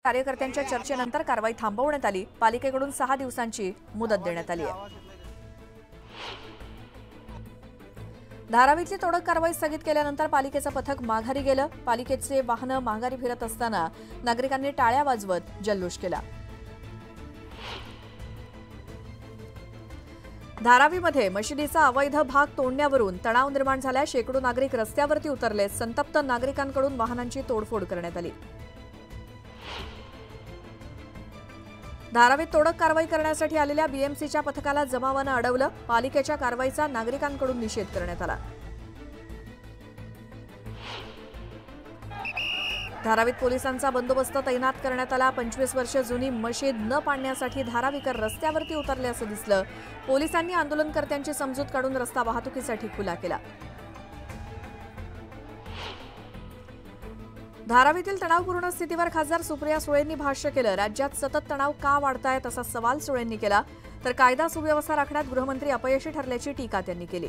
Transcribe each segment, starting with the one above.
कार्यकर्त्यांच्या चर्चेनंतर कारवाई थांबवण्यात आली। पालिकेकडून 6 दिवसांची मुदत देण्यात आली आहे। धारावीतली तोडक कारवाई स्थगित केल्यानंतर पालिकेचं पथक माघारी गेलं। पालिकेचे वाहनं माघारी फिरत असताना नागरिकांनी टाळ्या वाजवत जल्लोष केला। धारावीमध्ये मशिदीचा अवैध भाग तोडण्यावरून तणाव निर्माण झालाय। शेकडो नागरिक रस्त्यावरती उतरले। संतप्त नागरिकांकडून वाहनांची तोडफोड करण्यात आली। धारावीत तोडक कारवाई करण्यासाठी आलेल्या बीएमसीच्या पथकाला जमावानं अडवलं। पालिकेच्या कारवाईचा नागरिकांकडून निषेध करण्यात आला। धारावीत पोलिसांचा बंदोबस्त तैनात करण्यात आला। 25 वर्ष जुनी मशीद न पाडण्यासाठी धारावीकर रस्त्यावरती उतरले असं दिसलं। पोलिसांनी आंदोलनकर्त्यांची समजूत काढून रस्ता वाहतुकीसाठी खुला केला। धारावीतील तणावपूर्ण स्थितीवर खासदार सुप्रिया सुळेंनी भाष्य केलं। राज्यात सतत तणाव का वाढतायत असा सवाल सुळेंनी केला। तर कायदा सुव्यवस्था राखण्यात गृहमंत्री अपयशी ठरल्याची टीका त्यांनी केली।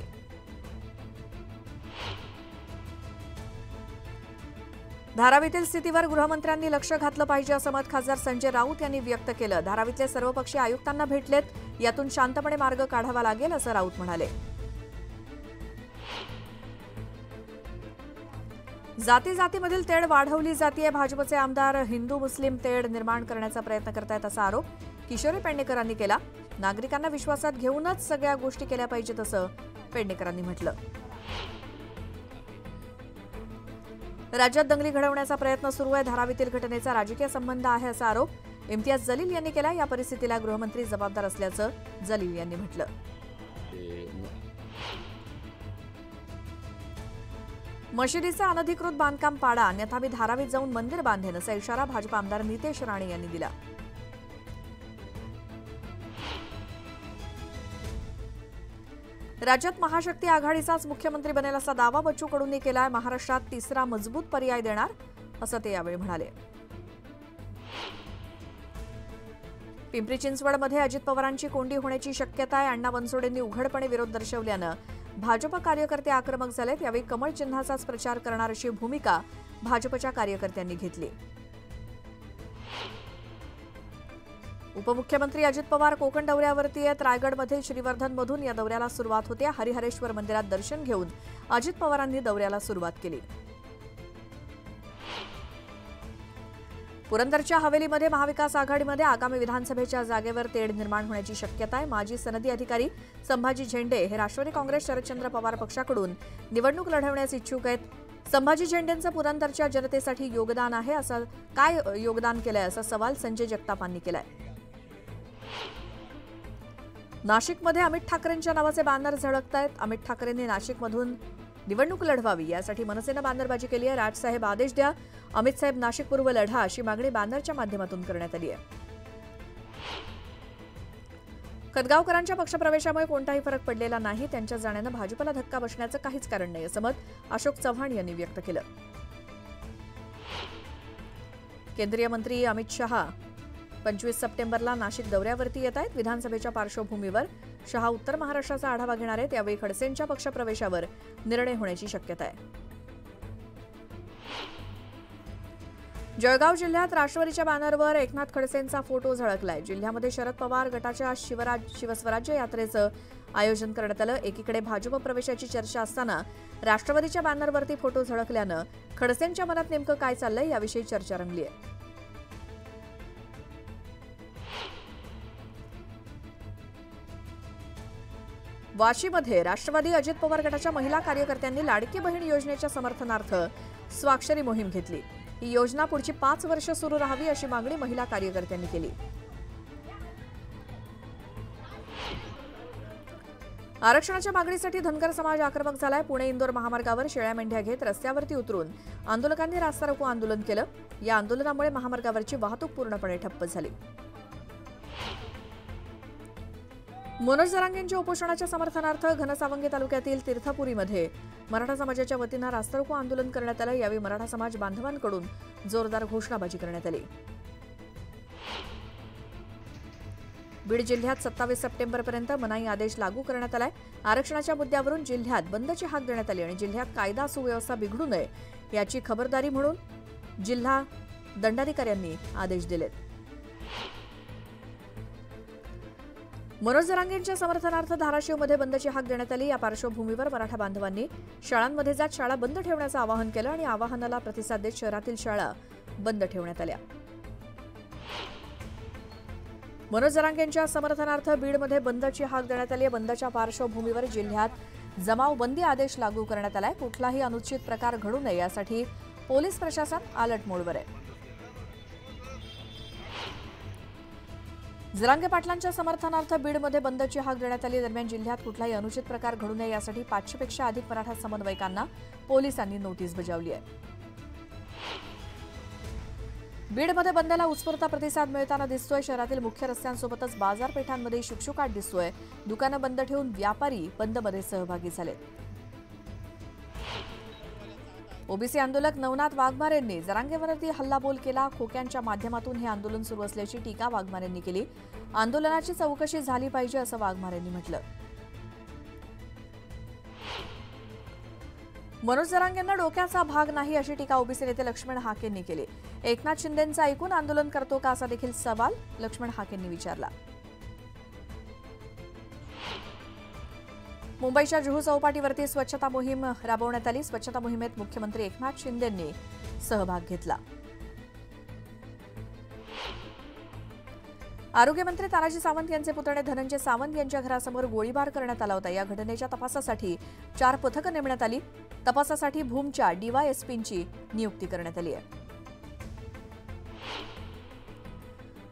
धारावीतील स्थितीवर गृहमंत्र्यांनी लक्ष घातलं पाहिजे असं मत खासदार संजय राऊत यांनी व्यक्त केलं। धारावीतले सर्वपक्षीय आयुक्तांना भेटलेत, यातून शांतपणे मार्ग काढावा लागेल असं राऊत म्हणाले। जाती जातीमधील तेढ वाढवली जातीय। भाजपचे आमदार हिंदू मुस्लिम तेढ निर्माण करण्याचा प्रयत्न करतायत असा आरोप किशोरी पेडणेकरांनी केला। नागरिकांना विश्वासात घेऊनच सगळ्या गोष्टी केल्या पाहिजेत असं पेडणेकरांनी म्हटलं। राज्यात दंगली घडवण्याचा प्रयत्न सुरू आहे। धारावीतील घटनेचा राजकीय संबंध आहे असा आरोप इम्तियाज जलील यांनी केला। या परिस्थितीला गृहमंत्री जबाबदार असल्याचं जलील यांनी म्हटलं। मशिदीचं अनधिकृत बांधकाम पाडा, अन्यथा मी धारावीत जाऊन मंदिर बांधेन असा इशारा भाजप आमदार नितेश राणे यांनी दिला। राज्यात महाशक्ती आघाडीचाच मुख्यमंत्री बनेल असा दावा बच्चू कडूंनी केलाय। महाराष्ट्रात तिसरा मजबूत पर्याय देणार असं ते यावेळी म्हणाले। पिंपरी चिंचवडमध्ये अजित पवारांची कोंडी होण्याची शक्यता आहे। अण्णा बनसोडेंनी उघडपणे विरोध दर्शवल्यानं भाजप कार्यकर्ते आक्रमक झालेत। यावेळी कमळ चिन्हाचाच प्रचार करणार अशी भूमिका भाजपच्या कार्यकर्त्यांनी घेतली। उपमुख्यमंत्री अजित पवार कोकण दौऱ्यावरती आहेत। रायगडमधील श्रीवर्धनमधून या दौऱ्याला सुरुवात होते। हरिहरेश्वर मंदिरात दर्शन घेऊन अजित पवारांनी दौऱ्याला सुरुवात केली। पुरंदरच्या हवेलीमध्ये महाविकास आघाडीमध्ये आगामी विधानसभेच्या जागेवर तेढ निर्माण होण्याची शक्यता आहे। माजी सनदी अधिकारी संभाजी झेंडे हे राष्ट्रवादी काँग्रेस शरदचंद्र पवार पक्षाकडून निवडणूक लढवण्यास इच्छुक आहेत। संभाजी झेंडेंचं पुरंदरच्या जनतेसाठी योगदान आहे, असं काय योगदान केलंय असा सवाल संजय जगतापांनी केलाय। नाशिकमध्ये अमित ठाकरेंच्या नावाचे बॅनर झळकतायत। अमित ठाकरेंनी नाशिकमधून निवडणूक लढवावी यासाठी मनसेनं बॅनरबाजी केली आहे। राजसाहेब आदेश द्या, अमित साहेब नाशिक पूर्व लढा अशी मागणी बॅनरच्या माध्यमातून करण्यात आली आहे। खदगावकरांच्या पक्षप्रवेशामुळे कोणताही फरक पडलेला नाही। त्यांच्या जाण्यानं भाजपला धक्का बसण्याचं काहीच कारण नाही असं मत अशोक चव्हाण यांनी व्यक्त केलं। केंद्रीय मंत्री अमित शहा 25 सप्टेंबरला नाशिक दौऱ्यावरती येत आहेत। विधानसभेच्या पार्श्वभूमीवर शहा उत्तर महाराष्ट्राचा आढावा घेणार आहेत। यावेळी खडसेंच्या पक्षप्रवेशावर निर्णय होण्याची शक्यता आहे। जळगाव जिल्ह्यात राष्ट्रवादीच्या बॅनरवर एकनाथ खडसेंचा फोटो झळकलाय। जिल्ह्यामध्ये शरद पवार गटाच्या शिवस्वराज्य यात्रेचं आयोजन करण्यात आलं। एकीकडे भाजप प्रवेशाची चर्चा असताना राष्ट्रवादीच्या बॅनरवरती फोटो झळकल्यानं खडसेंच्या मनात नेमकं काय चाललंय याविषयी चर्चा रंगली आहे। वाशीमध्ये राष्ट्रवादी अजित पवार गटाच्या महिला कार्यकर्त्यांनी लाडकी बहीण योजनेच्या समर्थनार्थ स्वाक्षरी मोहीम घेतली। ही योजना पुढची 5 वर्ष सुरू राहावी अशी मागणी महिला कार्यकर्त्यांनी केली। आरक्षणाच्या मागणीसाठी धनगर समाज आक्रमक झालाय। पुणे इंदोर महामार्गावर शेळ्या मेंढ्या घेत रस्त्यावरती उतरून आंदोलकांनी रास्ता रोको आंदोलन केलं। या आंदोलनामुळे महामार्गावरची वाहतूक पूर्णपणे ठप्प झाली। मनोज जरांगेंच्या उपोषणाच्या समर्थनार्थ घनसावंगी तालुक्यातील तीर्थपुरीमध्ये मराठा समाजाच्या वतीनं रास्ता रोको आंदोलन करण्यात आलं। यावेळी मराठा समाज बांधवांकडून जोरदार घोषणाबाजी करण्यात आली। बीड जिल्ह्यात 27 सप्टेंबरपर्यंत मनाई आदेश लागू करण्यात आलाय। आरक्षणाच्या मुद्द्यावरून जिल्ह्यात बंदची हाक देण्यात आली आणि जिल्ह्यात कायदा सुव्यवस्था बिघडू नये याची खबरदारी म्हणून जिल्हा दंडाधिकाऱ्यांनी आदेश दिलेत. मनोज जरांगेंच्या समर्थनार्थ धाराशिवमध्ये बंदची हाक देण्यात आली. या पार्श्वभूमीवर मराठा बांधवांनी शाळांमध्ये जात शाळा बंद ठेवण्याचं आवाहन केलं आणि आवाहनाला प्रतिसाद देत शहरातील शाळा बंद ठेवण्यात आल्या. मनोज जरांगेंच्या समर्थनार्थ बीडमध्ये बंदची हाक देण्यात आली. बंदच्या पार्श्वभूमीवर जिल्ह्यात जमावबंदी आदेश लागू करण्यात आलाय. कुठलाही अनुचित प्रकार घडू नये यासाठी पोलीस प्रशासन अलर्ट मोडवर आहे. जरांगे पाटलांच्या समर्थनार्थ बीडमध्ये बंदची हाक देण्यात आली. दरम्यान जिल्ह्यात कुठलाही अनुचित प्रकार घडू नये यासाठी 500 पेक्षा अधिक मराठा समन्वयकांना पोलिसांनी नोटीस बजावली आहे. बीडमध्ये बंदला उत्स्फूर्त प्रतिसाद मिळताना दिसतोय. शहरातील मुख्य रस्त्यांसोबतच बाजारपेठांमध्ये शुकशुकाट दिसतोय. दुकानं बंद ठेवून व्यापारी बंदमध्ये सहभागी झाले. ओबीसी आंदोलक नवनाथ वाघमारेंनी जरांगेवरती हल्लाबोल केला. खोक्यांच्या माध्यमातून हे आंदोलन सुरू असल्याची टीका वाघमारेंनी केली. आंदोलनाची चौकशी झाली पाहिजे असं वाघमारेंनी म्हटलं. मनोज जरांगेंना डोक्याचा भाग नाही अशी टीका ओबीसी नेते लक्ष्मण हाकेंनी केली. एकनाथ शिंदेंचं ऐकून आंदोलन करतो का असा देखील सवाल लक्ष्मण हाकेंनी विचारला. मुंबईच्या जुहू चौपाटीवरती स्वच्छता मोहीम राबवण्यात आली. स्वच्छता मोहिमेत मुख्यमंत्री एकनाथ शिंदेंनी सहभाग घेतला. आरोग्यमंत्री तानाजी सावंत यांचे पुतणे धनंजय सावंत यांच्या घरासमोर गोळीबार करण्यात आला होता. या घटनेच्या तपासासाठी 4 पथकं नेमण्यात आली. तपासासाठी भूमच्या डीवायएसपींची नियुक्ती करण्यात आली आहे.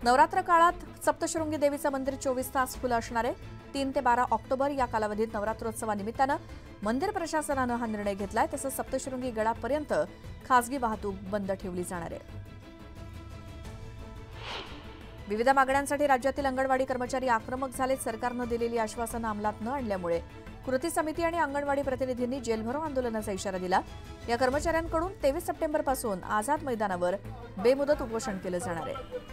नवरात्र काळात सप्तशृंगी देवीचं मंदिर 24 तास खुलं असणार आहे. 3 ते 12 ऑक्टोबर या कालावधीत नवरात्रोत्सवानिमित्तानं मंदिर प्रशासनानं हा निर्णय घेतलाय. तसंच सप्तशृंगी गडापर्यंत खासगी वाहतूक बंद ठेवली जाणार आहे. विविध मागण्यांसाठी राज्यातील अंगणवाडी कर्मचारी आक्रमक झाले. सरकारनं दिलेली आश्वासनं अंमलात न आणल्यामुळे कृती समिती आणि अंगणवाडी प्रतिनिधींनी जेलभरो आंदोलनाचा इशारा दिला. या कर्मचाऱ्यांकडून 23 सप्टेंबरपासून आझाद मैदानावर बेमुदत उपोषण केलं जाणार आहे.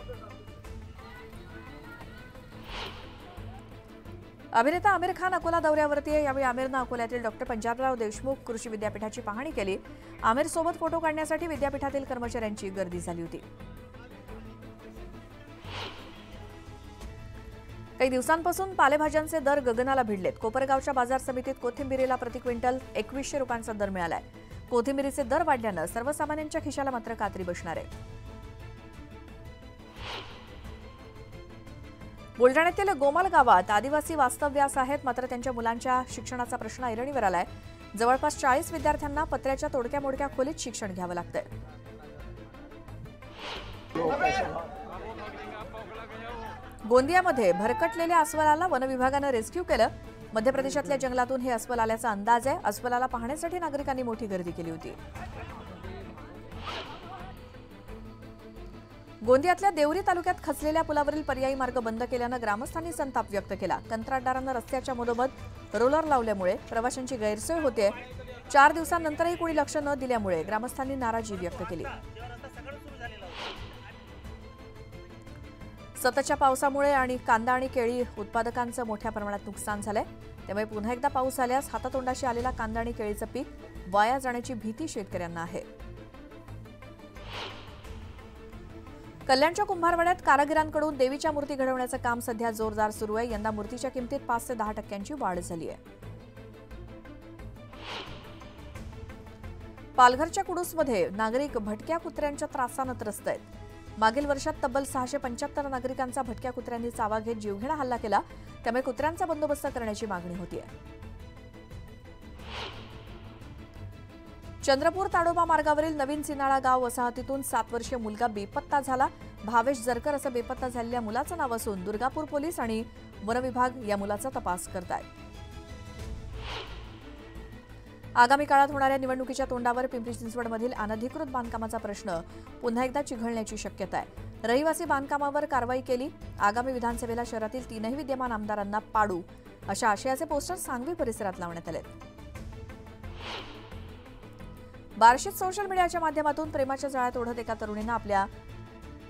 अभिनेता आमिर खान अकोला दौऱ्यावरती आहे. यावेळी आमिरनं अकोल्यातील डॉ. पंजाबराव देशमुख कृषी विद्यापीठाची पाहणी केली. आमिर सोबत फोटो काढण्यासाठी विद्यापीठातील कर्मचाऱ्यांची गर्दी झाली होती. काही दिवसांपासून पालेभाज्यांचे दर गगनाला भिडलेत. कोपरगावच्या बाजार समितीत कोथिंबिरीला प्रति क्विंटल 2100 रुपयांचा दर मिळालाय. कोथिंबिरीचे दर वाढल्यानं सर्वसामान्यांच्या खिशाला मात्र कात्री बसणार आहे. बुलढाण्यातील गोमाल गावात आदिवासी वास्तव्यास आहेत. मात्र त्यांच्या मुलांच्या शिक्षणाचा प्रश्न ऐरणीवर आलाय. जवळपास 40 विद्यार्थ्यांना पत्र्याच्या तोडक्या मोडक्या खोलीत शिक्षण घ्यावं लागतंय. गोंदियामध्ये भरकटलेल्या अस्वलाला वनविभागानं रेस्क्यू केलं. मध्य प्रदेशातल्या जंगलातून हे अस्वल आल्याचा अंदाज आहे. अस्वलाला पाहण्यासाठी नागरिकांनी मोठी गर्दी केली होती. गोंदियातल्या देवरी तालुक्यात खचलेल्या पुलावरील पर्यायी मार्ग बंद केल्यानं ग्रामस्थांनी संताप व्यक्त केला. कंत्राटदारांना रस्त्याच्या मधोमध रोलर लावल्यामुळे प्रवाशांची गैरसोय होते. 4 दिवसांनंतरही कोणी लक्ष न दिल्यामुळे ग्रामस्थांनी नाराजी व्यक्त केली. सततच्या पावसामुळे आणि कांदा आणि केळी उत्पादकांचं मोठ्या प्रमाणात नुकसान झालंय. त्यामुळे पुन्हा एकदा पाऊस आल्यास हातातोंडाशी आलेला कांदा आणि केळीचं पीक वाया जाण्याची भीती शेतकऱ्यांना आहे. कल्याणच्या कुंभारवाड्यात कारागिरांकडून देवीच्या मूर्ती घडवण्याचं काम सध्या जोरदार सुरू आहे. यंदा मूर्तीच्या किमतीत 5 ते 10% वाढ झाली आहे. पालघरच्या कुडूसमध्ये नागरिक भटक्या कुत्र्यांच्या त्रासानं त्रस्त आहेत. मागील वर्षात तब्बल 675 नागरिकांचा भटक्या कुत्र्यांनी चावा घेत जीवघेणा हल्ला केला. त्यामुळे कुत्र्यांचा बंदोबस्त करण्याची मागणी होती आहे. चंद्रपूर ताडोबा मार्गावरील नवीन सिनाळा गाव वसाहतीतून 7 वर्षीय मुलगा बेपत्ता झाला. भावेश जरकर असं बेपत्ता झालेल्या मुलाचं नाव असून दुर्गापूर पोलीस आणि वनविभाग या मुलाचा तपास करतायत. आगामी काळात होणाऱ्या निवडणुकीच्या तोंडावर पिंपरी चिंचवडमधील अनधिकृत बांधकामाचा प्रश्न पुन्हा एकदा चिघळण्याची शक्यता आहे. रहिवासी बांधकामावर कारवाई केली. आगामी विधानसभेला शहरातील 3ही विद्यमान आमदारांना पाडू अशा आशयाचे पोस्टर सांगवी परिसरात लावण्यात आले. बार्शीत सोशल मीडियाच्या माध्यमातून प्रेमाच्या जाळ्यात ओढत एका तरुणीनं आपल्या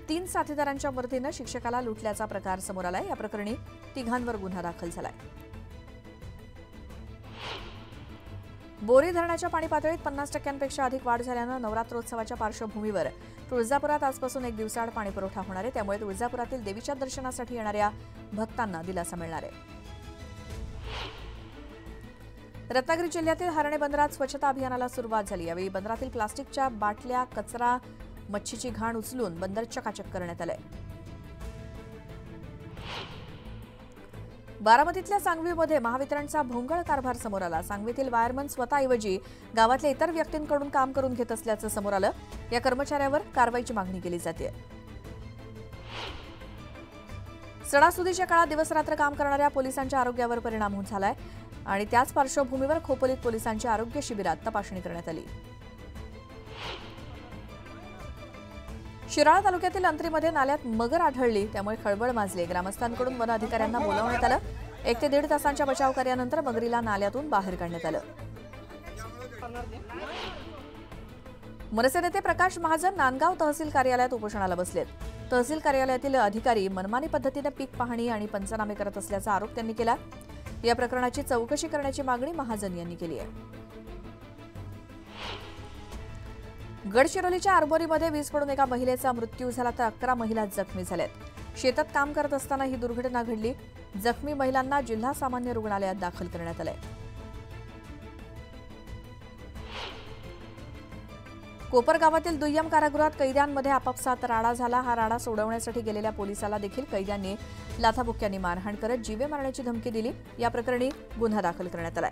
3 साथीदारांच्या मदतीनं शिक्षकाला लुटल्याचा प्रकार समोर आलाय. या प्रकरणी 3घांवर गुन्हा दाखल झालाय. बोरी धरणाच्या पाणी पातळीत 50% अधिक वाढ झाल्यानं नवरात्रोत्सवाच्या पार्श्वभूमीवर तुळजापुरात आजपासून एक दिवसाआड पाणी पुरवठा होणार आहे. त्यामुळे तुळजापुरातील देवीच्या दर्शनासाठी येणाऱ्या भक्तांना दिलासा मिळणार आहे. रत्नागिरी जिल्ह्यातील हर्णे बंदरात स्वच्छता अभियानाला सुरुवात झाली. यावेळी बंदरातील प्लास्टिकच्या बाटल्या, कचरा, मच्छीची घाण उचलून बंदर चकाचक करण्यात आलंय. बारामतीतल्या सांगवीमध्ये महावितरणचा भोंगळ कारभार समोर आला. सांगवीतील वायरमन स्वतःऐवजी गावातल्या इतर व्यक्तींकडून काम करून घेत असल्याचं समोर आलं. या कर्मचाऱ्यावर कारवाईची मागणी केली जाते. सणासुदीच्या काळात दिवसरात्र काम करणाऱ्या पोलिसांच्या आरोग्यावर परिणाम होत झालाय आणि त्याच पार्श्वभूमीवर खोपोलीत पोलिसांच्या आरोग्य शिबिरात तपासणी करण्यात आली. शिराळा तालुक्यातील अंत्रीमध्ये नाल्यात मगर आढळली, त्यामुळे खळबळ माजली. ग्रामस्थांकडून वन अधिकाऱ्यांना बोलावण्यात आलं. 1 ते 1.5 तासांच्या बचाव कार्यानंतर मगरीला नाल्यातून बाहेर काढण्यात आलं. मनसे नेते प्रकाश महाजन नांदगाव तहसील कार्यालयात उपोषणाला बसलेत. तहसील कार्यालयातील अधिकारी मनमानी पद्धतीने पीक पाहणी आणि पंचनामे करत असल्याचा आरोप त्यांनी केला. या प्रकरणाची चौकशी करण्याची मागणी महाजन यांनी केली आहे. गडचिरोलीच्या आरबोरीमध्ये वीज पडून एका महिलेचा मृत्यू झाला तर 11 महिला जखमी झाल्यात. शेतात काम करत असताना ही दुर्घटना घडली. जखमी महिलांना जिल्हा सामान्य रुग्णालयात दाखल करण्यात आलंय. कोपर गावातील दुय्यम कारागृहात कैद्यांमध्ये आपापसात राडा झाला. हा राडा सोडवण्यासाठी गेलेल्या पोलिसाला देखील कैद्यांनी लाथाबुक्क्यांनी मारहाण करत जीवे मारण्याची धमकी दिली. या प्रकरणी गुन्हा दाखल करण्यात आलाय.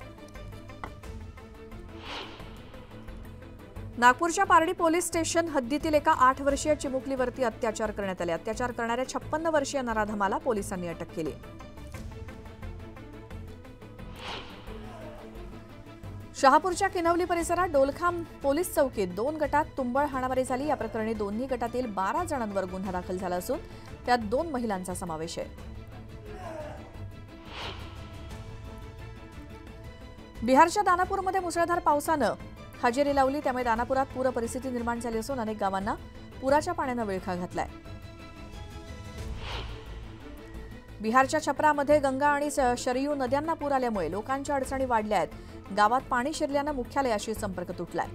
नागपूरच्या पारडी पोलीस स्टेशन हद्दीतील एका 8 वर्षीय चिमुकलीवरती अत्याचार करण्यात आले. अत्याचार करणाऱ्या 56 वर्षीय नराधमाला पोलिसांनी अटक केली. शहापूरच्या किनवली परिसरात डोलखाम पोलीस चौकीत 2 गटात तुंबळ हाणामारी झाली. या प्रकरणी दोन्ही गटातील 12 जणांवर गुन्हा दाखल झाला असून त्यात 2 महिलांचा समावेश आहे. बिहारच्या दानापूरमध्ये मुसळधार पावसानं हजेरी लावली. त्यामुळे दानापुरात पूर परिस्थिती निर्माण झाली असून अनेक गावांना पुराच्या पाण्यानं विळखा घातलाय. बिहारच्या छपरामध्ये गंगा आणि शरयू नद्यांना पूर आल्यामुळे लोकांच्या अडचणी वाढल्या आहेत. गावात पाणी शिरल्यानं मुख्यालयाशी संपर्क तुटलाय.